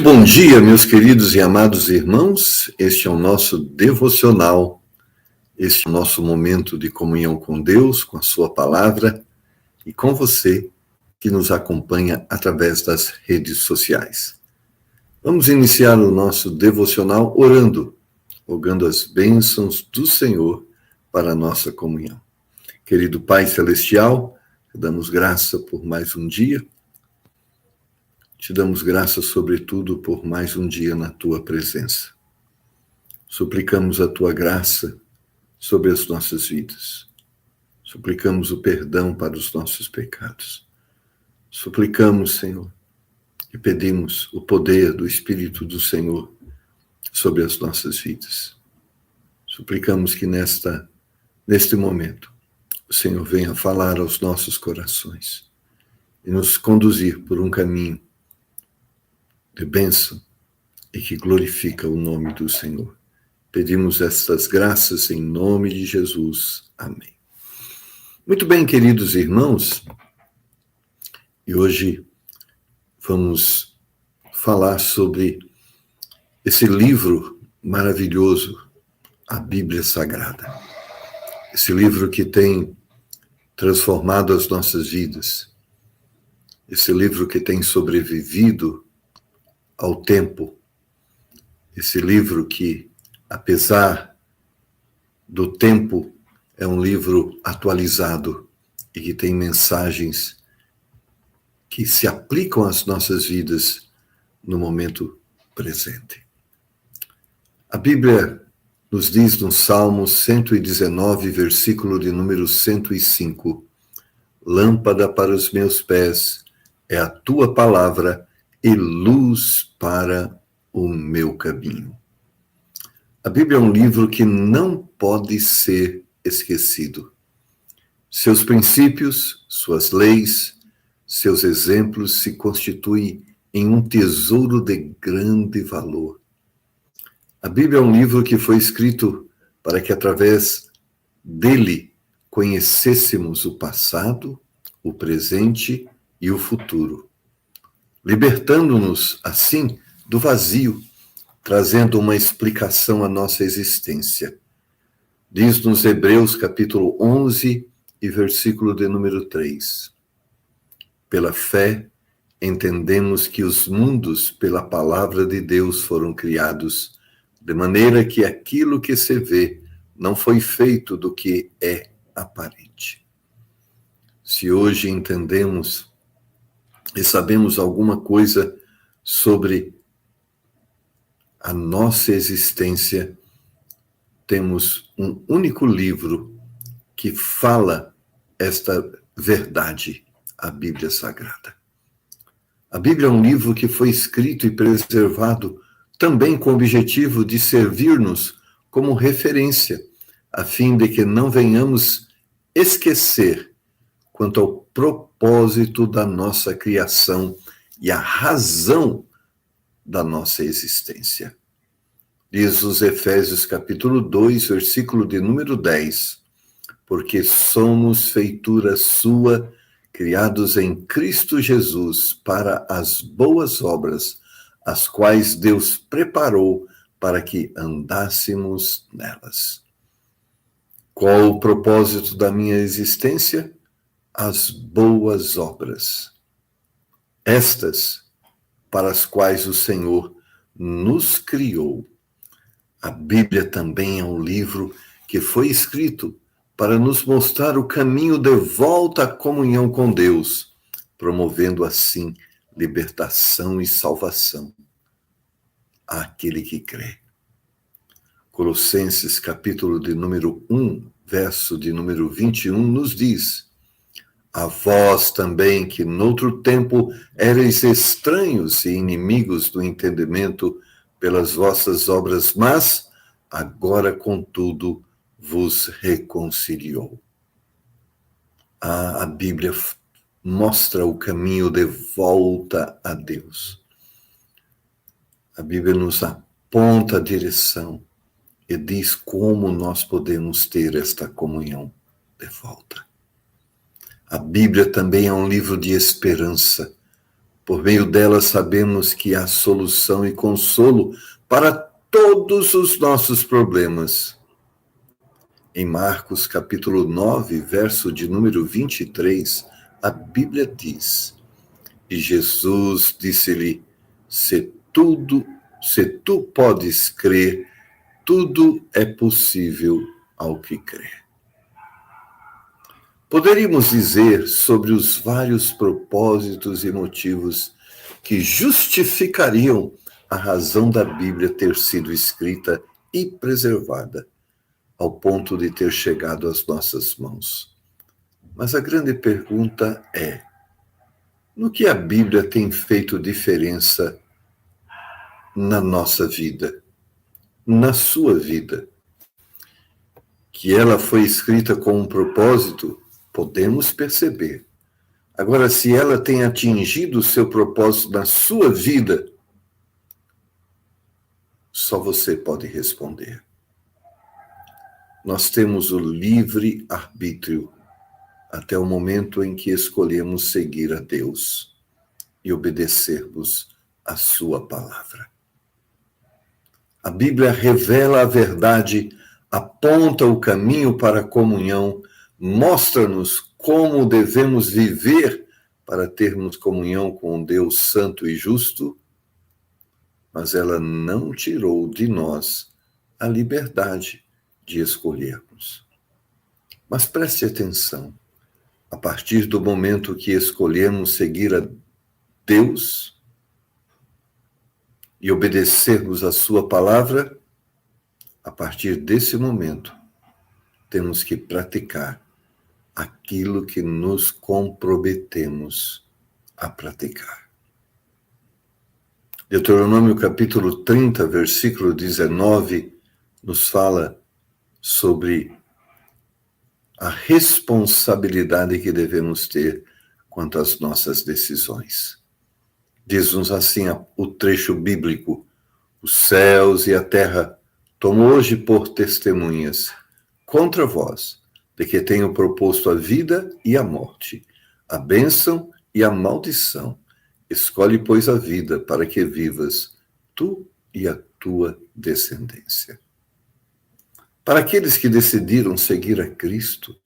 bom dia, meus queridos e amados irmãos. Este é o nosso devocional, este é o nosso momento de comunhão com Deus, com a sua palavra e com você que nos acompanha através das redes sociais. Vamos iniciar o nosso devocional orando, rogando as bênçãos do Senhor para a nossa comunhão. Querido Pai Celestial, te damos graça por mais um dia. Te damos graça, sobretudo, por mais um dia na Tua presença. Suplicamos a Tua graça sobre as nossas vidas. Suplicamos o perdão para os nossos pecados. Suplicamos, Senhor, e pedimos o poder do Espírito do Senhor sobre as nossas vidas. Suplicamos que neste momento o Senhor venha falar aos nossos corações e nos conduzir por um caminho de bênção e que glorifica o nome do Senhor. Pedimos estas graças em nome de Jesus. Amém. Muito bem, queridos irmãos, e hoje vamos falar sobre esse livro maravilhoso, a Bíblia Sagrada. Esse livro que tem transformado as nossas vidas. Esse livro que tem sobrevivido ao tempo, esse livro que, apesar do tempo, é um livro atualizado e que tem mensagens que se aplicam às nossas vidas no momento presente. A Bíblia nos diz no Salmo 119, versículo de número 105, lâmpada para os meus pés é a tua palavra e luz para o meu caminho. A Bíblia é um livro que não pode ser esquecido. Seus princípios, suas leis, seus exemplos se constituem em um tesouro de grande valor. A Bíblia é um livro que foi escrito para que, através dele, conhecêssemos o passado, o presente e o futuro, libertando-nos, assim, do vazio, trazendo uma explicação à nossa existência. Diz-nos Hebreus, capítulo 11, e versículo de número 3. Pela fé, entendemos que os mundos, pela palavra de Deus, foram criados, de maneira que aquilo que se vê não foi feito do que é aparente. Se hoje entendemos e sabemos alguma coisa sobre a nossa existência, temos um único livro que fala esta verdade, a Bíblia Sagrada. A Bíblia é um livro que foi escrito e preservado também com o objetivo de servir-nos como referência, a fim de que não venhamos esquecer quanto ao propósito da nossa criação e a razão da nossa existência. Diz os Efésios capítulo 2, versículo de número 10, porque somos feitura sua, criados em Cristo Jesus para as boas obras, as quais Deus preparou para que andássemos nelas. Qual o propósito da minha existência? As boas obras. Estas para as quais o Senhor nos criou. A Bíblia também é um livro que foi escrito para nos mostrar o caminho de volta à comunhão com Deus, promovendo assim libertação e salvação àquele que crê. Colossenses, capítulo de número 1, verso de número 21, nos diz: a vós também, que noutro tempo éreis estranhos e inimigos do entendimento pelas vossas obras, mas agora, contudo, vos reconciliou. A Bíblia mostra o caminho de volta a Deus. A Bíblia nos aponta a direção e diz como nós podemos ter esta comunhão de volta. A Bíblia também é um livro de esperança, Por meio dela sabemos que há solução e consolo para todos os nossos problemas. Em Marcos capítulo 9, verso de número 23, a Bíblia diz: E Jesus disse-lhe: se tu podes crer, tudo é possível ao que crê. Poderíamos dizer sobre os vários propósitos e motivos que justificariam a razão da Bíblia ter sido escrita e preservada, ao ponto de ter chegado às nossas mãos. Mas a grande pergunta é: no que a Bíblia tem feito diferença na nossa vida, na sua vida? Que ela foi escrita com um propósito, podemos perceber. Agora, se ela tem atingido o seu propósito na sua vida, só você pode responder. Nós temos o livre arbítrio até o momento em que escolhemos seguir a Deus e obedecermos a sua palavra. A Bíblia revela a verdade, aponta o caminho para a comunhão, mostra-nos como devemos viver para termos comunhão com um Deus santo e justo, mas ela não tirou de nós a liberdade de escolhermos. Mas preste atenção, a partir do momento que escolhemos seguir a Deus e obedecermos a sua palavra, a partir desse momento, temos que praticar aquilo que nos comprometemos a praticar. Deuteronômio capítulo 30, versículo 19, nos fala sobre a responsabilidade que devemos ter quanto às nossas decisões. Diz-nos assim o trecho bíblico: os céus e a terra tomo hoje por testemunhas contra vós, de que tenho proposto a vida e a morte, a bênção e a maldição. Escolhe, pois, a vida, para que vivas, tu e a tua descendência. Para aqueles que decidiram seguir a Cristo,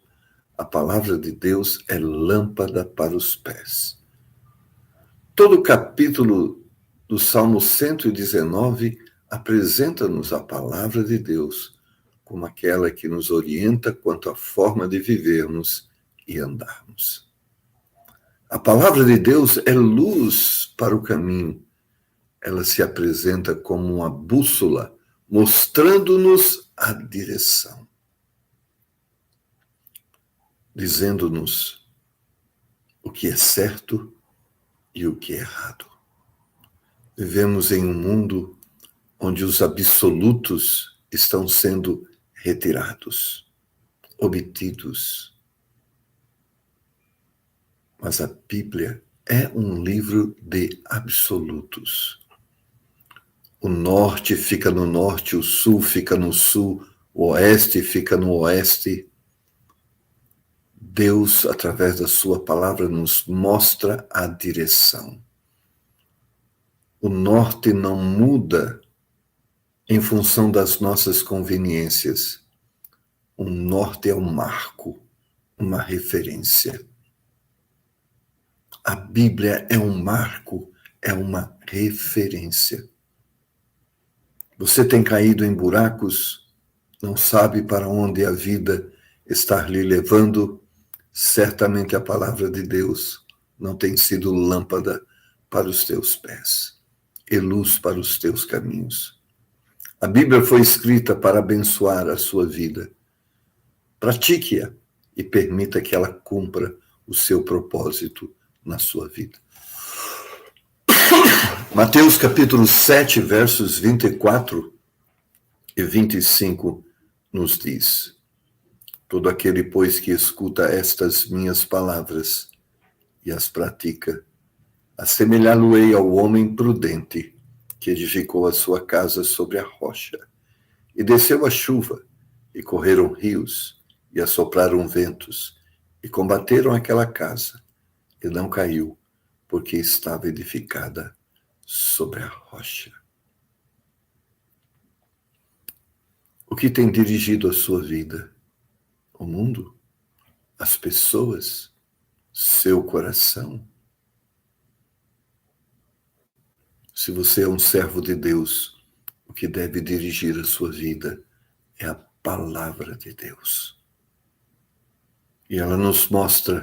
a palavra de Deus é lâmpada para os pés. Todo o capítulo do Salmo 119 apresenta-nos a palavra de Deus como aquela que nos orienta quanto à forma de vivermos e andarmos. A palavra de Deus é luz para o caminho. Ela se apresenta como uma bússola, mostrando-nos a direção, dizendo-nos o que é certo e o que é errado. Vivemos em um mundo onde os absolutos estão sendo retirados, obtidos. Mas a Bíblia é um livro de absolutos. O norte fica no norte, o sul fica no sul, o oeste fica no oeste. Deus, através da sua palavra, nos mostra a direção. O norte não muda em função das nossas conveniências. O norte é um marco, uma referência. A Bíblia é um marco, é uma referência. Você tem caído em buracos, não sabe para onde a vida está lhe levando? Certamente a palavra de Deus não tem sido lâmpada para os teus pés e luz para os teus caminhos. A Bíblia foi escrita para abençoar a sua vida. Pratique-a e permita que ela cumpra o seu propósito na sua vida. Mateus capítulo 7, versos 24 e 25 nos diz: todo aquele, pois, que escuta estas minhas palavras e as pratica, assemelhá-lo-ei ao homem prudente que edificou a sua casa sobre a rocha. E desceu a chuva, e correram rios, e assopraram ventos, e combateram aquela casa, e não caiu, porque estava edificada sobre a rocha. O que tem dirigido a sua vida? O mundo? As pessoas? Seu coração? Se você é um servo de Deus, o que deve dirigir a sua vida é a palavra de Deus. E ela nos mostra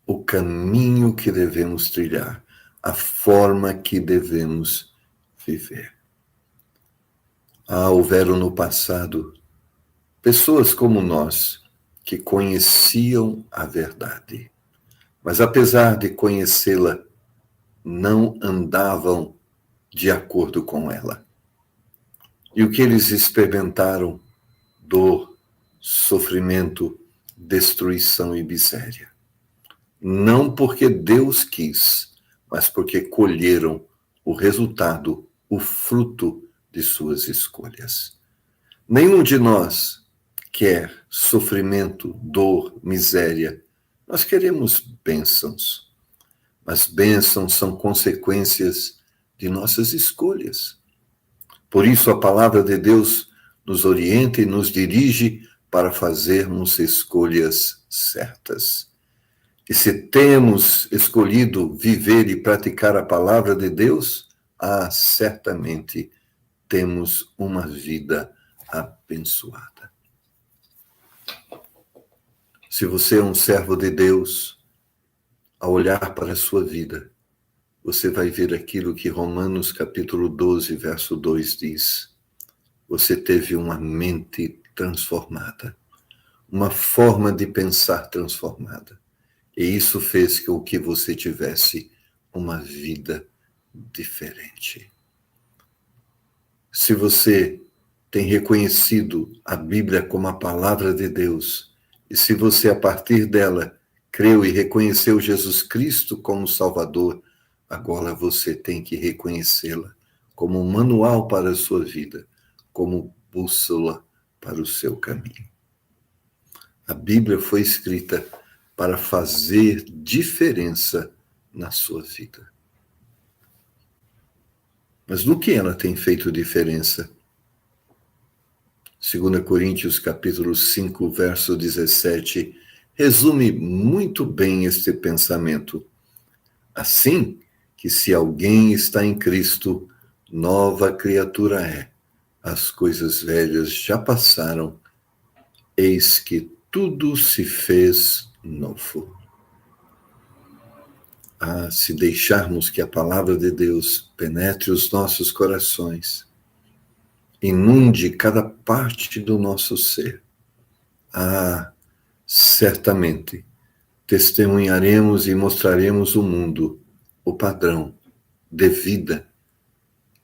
o caminho que devemos trilhar, a forma que devemos viver. Houveram no passado pessoas como nós que conheciam a verdade, mas apesar de conhecê-la, não andavam de acordo com ela. E o que eles experimentaram? Dor, sofrimento, destruição e miséria. Não porque Deus quis, mas porque colheram o resultado, o fruto de suas escolhas. Nenhum de nós quer sofrimento, dor, miséria. Nós queremos bênçãos, mas bênçãos são consequências de nossas escolhas. Por isso a palavra de Deus nos orienta e nos dirige para fazermos escolhas certas. E se temos escolhido viver e praticar a palavra de Deus, certamente temos uma vida abençoada. Se você é um servo de Deus, ao olhar para a sua vida, você vai ver aquilo que Romanos capítulo 12, verso 2 diz. Você teve uma mente transformada, uma forma de pensar transformada. E isso fez com que você tivesse uma vida diferente. Se você tem reconhecido a Bíblia como a palavra de Deus, e se você, a partir dela, creu e reconheceu Jesus Cristo como Salvador, agora você tem que reconhecê-la como um manual para a sua vida, como bússola para o seu caminho. A Bíblia foi escrita para fazer diferença na sua vida. Mas no que ela tem feito diferença? 2 Coríntios capítulo 5, verso 17, resume muito bem este pensamento. Assim que se alguém está em Cristo, nova criatura é. As coisas velhas já passaram, eis que tudo se fez novo. Se deixarmos que a palavra de Deus penetre os nossos corações, inunde cada parte do nosso ser, certamente testemunharemos e mostraremos ao mundo o padrão de vida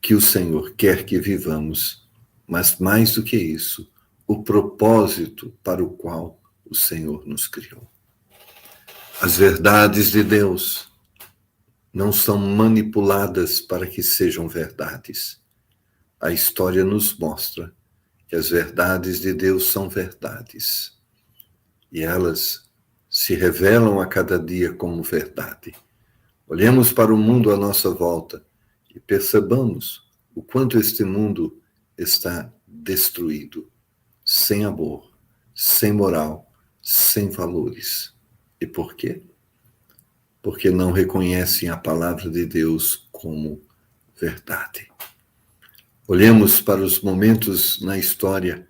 que o Senhor quer que vivamos, mas mais do que isso, o propósito para o qual o Senhor nos criou. As verdades de Deus não são manipuladas para que sejam verdades. A história nos mostra que as verdades de Deus são verdades. E elas se revelam a cada dia como verdade. Olhemos para o mundo à nossa volta e percebamos o quanto este mundo está destruído, sem amor, sem moral, sem valores. E por quê? Porque não reconhecem a palavra de Deus como verdade. Olhemos para os momentos na história,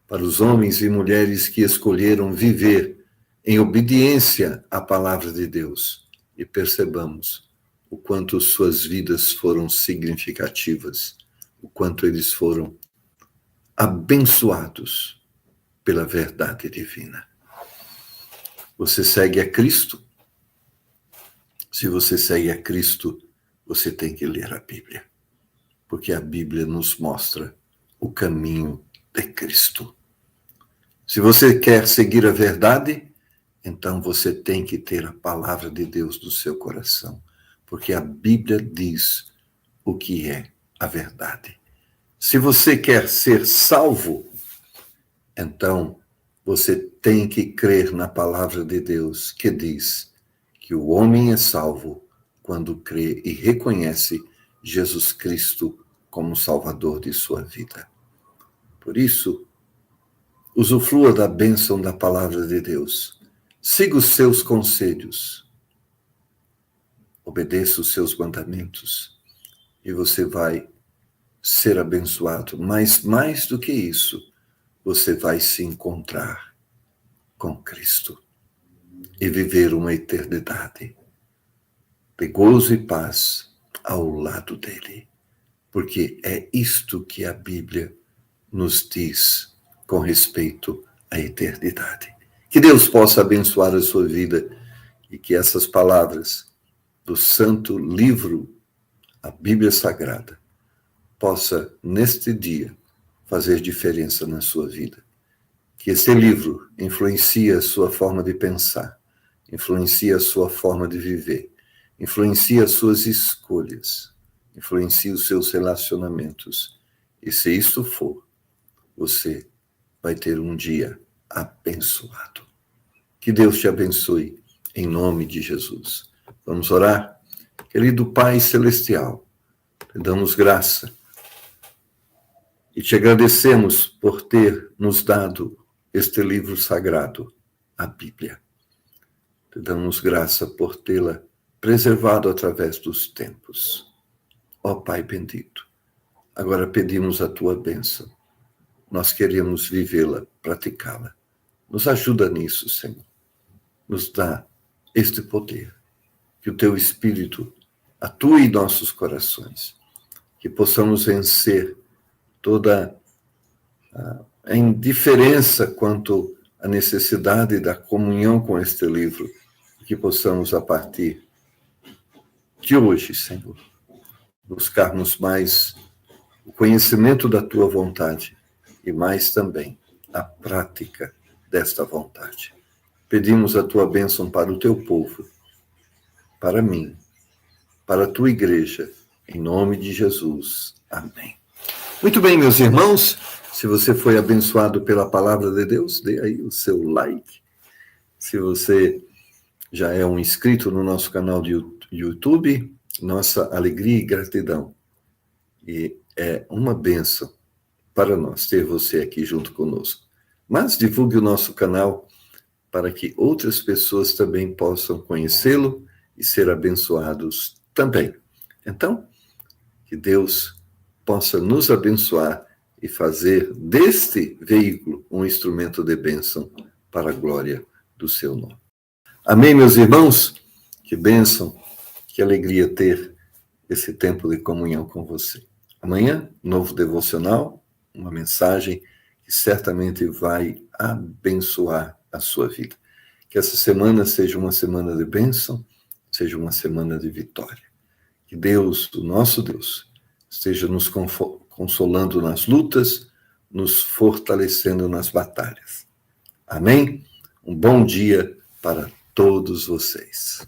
para os homens e mulheres que escolheram viver em obediência à palavra de Deus e percebamos o quanto suas vidas foram significativas, o quanto eles foram abençoados pela verdade divina. Você segue a Cristo? Se você segue a Cristo, você tem que ler a Bíblia, porque a Bíblia nos mostra o caminho de Cristo. Se você quer seguir a verdade, então você tem que ter a palavra de Deus no seu coração, porque a Bíblia diz o que é a verdade. Se você quer ser salvo, então você tem que crer na palavra de Deus, que diz que o homem é salvo quando crê e reconhece Jesus Cristo como Salvador de sua vida. Por isso, usufrua da bênção da palavra de Deus. Siga os seus conselhos. Obedeça os seus mandamentos. E você vai ser abençoado. Mas mais do que isso, você vai se encontrar com Cristo e viver uma eternidade de gozo e paz ao lado dele. Porque é isto que a Bíblia nos diz com respeito à eternidade. Que Deus possa abençoar a sua vida e que essas palavras do santo livro, a Bíblia Sagrada, possa, neste dia, fazer diferença na sua vida. Que esse livro influencie a sua forma de pensar, influencie a sua forma de viver, influencie as suas escolhas, influencie os seus relacionamentos. E se isto for, você vai ter um dia abençoado. Que Deus te abençoe, em nome de Jesus. Vamos orar? Querido Pai Celestial, te damos graça e te agradecemos por ter nos dado este livro sagrado, a Bíblia. Te damos graça por tê-la preservado através dos tempos. Ó Pai bendito, agora pedimos a tua bênção. Nós queremos vivê-la, praticá-la. Nos ajuda nisso, Senhor. Nos dá este poder. Que o teu Espírito atue em nossos corações. Que possamos vencer toda a indiferença quanto à necessidade da comunhão com este livro. Que possamos, a partir de hoje, Senhor, buscarmos mais o conhecimento da tua vontade e mais também a prática desta vontade. Pedimos a tua bênção para o teu povo, para mim, para a tua igreja, em nome de Jesus. Amém. Muito bem, meus irmãos, se você foi abençoado pela palavra de Deus, dê aí o seu like. Se você já é um inscrito no nosso canal de YouTube, nossa alegria e gratidão. E é uma bênção para nós ter você aqui junto conosco. Mas divulgue o nosso canal para que outras pessoas também possam conhecê-lo e ser abençoados também. Então, que Deus possa nos abençoar e fazer deste veículo um instrumento de bênção para a glória do seu nome. Amém, meus irmãos? Que bênção, que alegria ter esse tempo de comunhão com você. Amanhã, novo devocional, uma mensagem que certamente vai abençoar a sua vida. Que essa semana seja uma semana de bênção, seja uma semana de vitória. Que Deus, o nosso Deus, esteja nos consolando nas lutas, nos fortalecendo nas batalhas. Amém? Um bom dia para todos vocês.